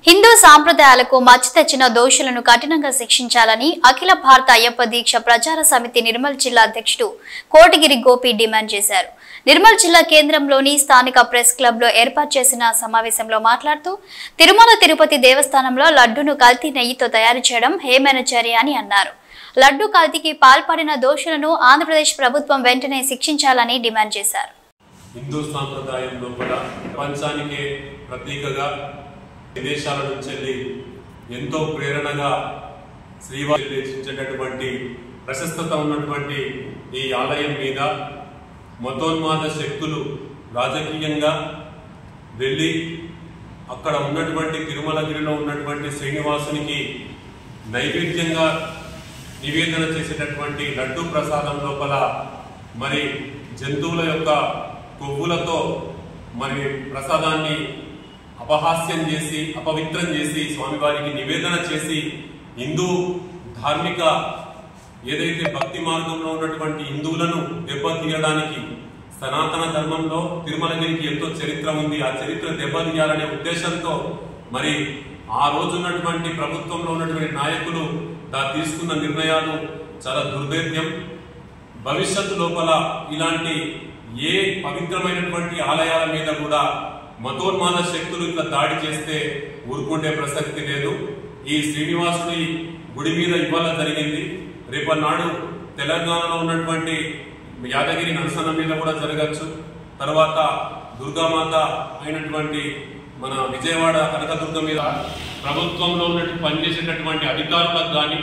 హిందూ సాంప్రదాయాలకు మచ్చ తెచ్చిన దోషులను కఠినంగా శిక్షించాలని అఖిల భారత అయ్యప్ప దీక్ష ప్రచార సమితి నిర్మల్ జిల్లా అధ్యక్షుడు కోటగిరి గోపి డిమాండ్ చేశారు. నిర్మల్ జిల్లా కేంద్రంలోని స్థానిక ప్రెస్ క్లబ్ లో ఏర్పాటు చేసిన సమావేశంలో మాట్లాడుతూ తిరుమల తిరుపతి దేవస్థానంలో లడ్డూను కల్తీ నెయ్యితో తయారు చేయడం హేయమైన చర్య అని అన్నారు. లడ్డూ కల్తీకి పాల్పడిన దోషులను ఆంధ్రప్రదేశ్ ప్రభుత్వం వెంటనే శిక్షించాలని డిమాండ్ చేశారు. హిందూ సాంప్రదాయంలో కూడా ప్రపంచానికే ప్రతీకగా విదేశాల నుంచి ఎంతో ప్రేరణగా శ్రీవారి రచించేటటువంటి ప్రశస్తత ఉన్నటువంటి ఈ ఆలయం మీద మతోన్మాద శక్తులు రాజకీయంగా వెళ్ళి అక్కడ ఉన్నటువంటి తిరుమలగిరిలో ఉన్నటువంటి శ్రీనివాసునికి నైవేద్యంగా నివేదన చేసేటటువంటి లడ్డూ ప్రసాదం లోపల మరి జంతువుల యొక్క కొవ్వులతో మరి ప్రసాదాన్ని అపహాస్యం చేసి అపవిత్రం చేసి స్వామివారికి నివేదన చేసి హిందూ ధార్మిక ఏదైతే భక్తి మార్గంలో ఉన్నటువంటి హిందువులను దెబ్బతీయడానికి సనాతన ధర్మంలో తిరుమలగిరికి ఎంతో చరిత్ర ఉంది. ఆ చరిత్ర దెబ్బతీయాలనే ఉద్దేశంతో మరి ఆ రోజు ఉన్నటువంటి ప్రభుత్వంలో ఉన్నటువంటి నాయకులు తీసుకున్న నిర్ణయాలు చాలా దుర్భేద్యం. భవిష్యత్తు లోపల ఇలాంటి ఏ పవిత్రమైనటువంటి ఆలయాల మీద కూడా మతోన్మాద శక్తులు ఇట్లా దాడి చేస్తే ఊరుకుంటే ప్రసక్తి లేదు. ఈ శ్రీనివాసుడి గుడి మీద ఇవాళ జరిగింది, రేపన్నాడు తెలంగాణలో ఉన్నటువంటి యాదగిరి నరసన్న మీద కూడా జరగచ్చు. తర్వాత దుర్గామాత అయినటువంటి మన విజయవాడ కనకదుర్గ మీద ప్రభుత్వంలో ఉన్నట్టు పనిచేసేటటువంటి అధికారులకు కానీ